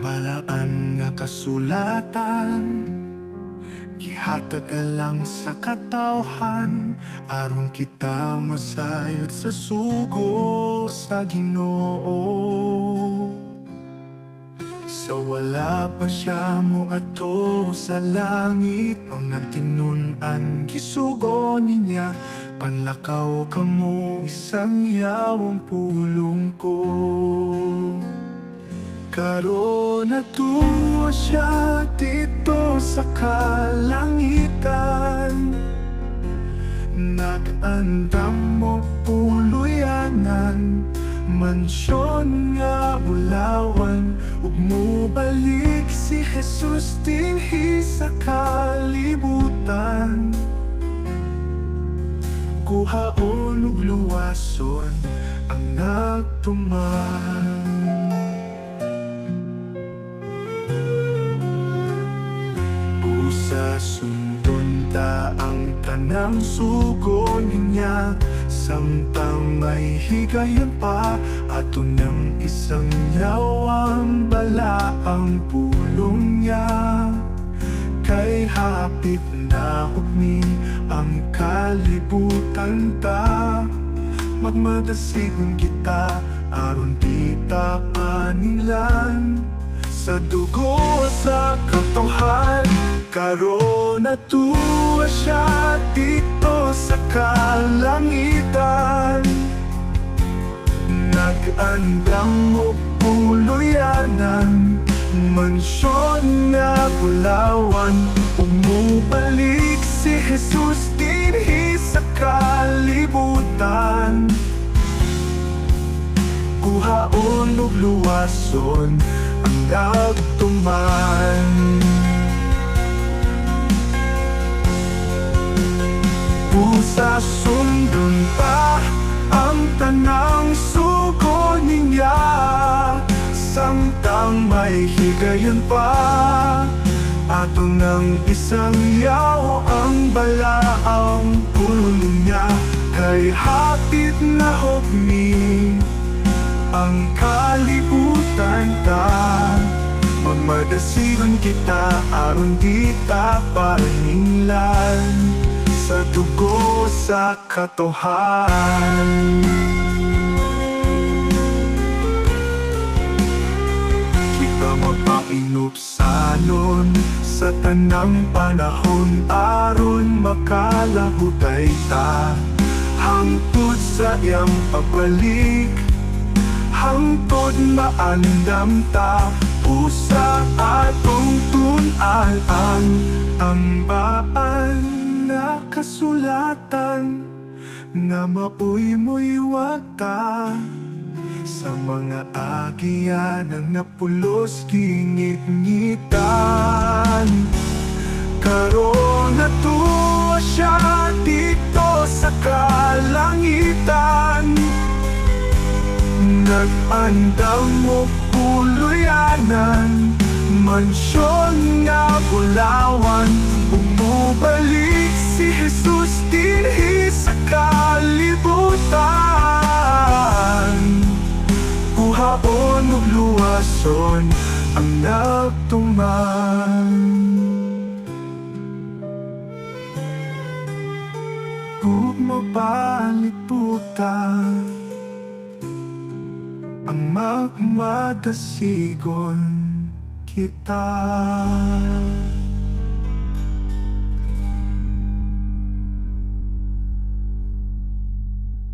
balaan nga kasulatan, gihatag lang sa katawhan, aron kita masayod sa sugo sa Ginoo. So wala pa siya mo ato sa langit, mga tinun-an gisugo niya, panlakaw ka mo isang yawang pulong ko. Karon natuwa siya dito sa kalangitan, nag-andam mo puluyanan, mansyon nga bulawan, ug mubalik si Jesus dinhi sa kalibutan. Kuhaon ug luwason ang nagtuman. Sa sundon ta ang tanang sugo niya, samtang may higayon pa ato ng isang yawang balaang pulong niya. Kay hapit na hukmi ang kalibutan ta, magmadasigon kita aron di ta panilan sa dugo sa katawhan. Karon natuwa siya dito sa kalangitan, nag-andam mo puluyanan, mansyon nga bulawan, umubalik si Jesus dinhi sa kalibutan. Kuhaon ug luwason ang nagtuman. Sa sundon pa ang tanang sugo niya, samtang may higayon pa ato ng isang yaw ang balaang pulong niya. Kay hapit na hukmi ang kalibutan ta, magmadasigon kita aron di ta paninlan sa dugo sa katawhan. Kita mapainupsanon sa tanang panahon, aron makalahutay ta hangtod sa iyang pagbalik, hangtod maandam ta usa atong tun-an ang baan na kasulatan, nga mapuy-mo'y wata sa mga agianan na pulos gingit-ngitan. Karon natuwa siya dito sa kalangitan, nag-andam mo puluyanan, mansyon nga bulawan, umubalik si Jesus dinhi sa kalibutan. Kuhaon ug luwason ang nagtuman. Ug mabalik puta ang magmadasigon kita.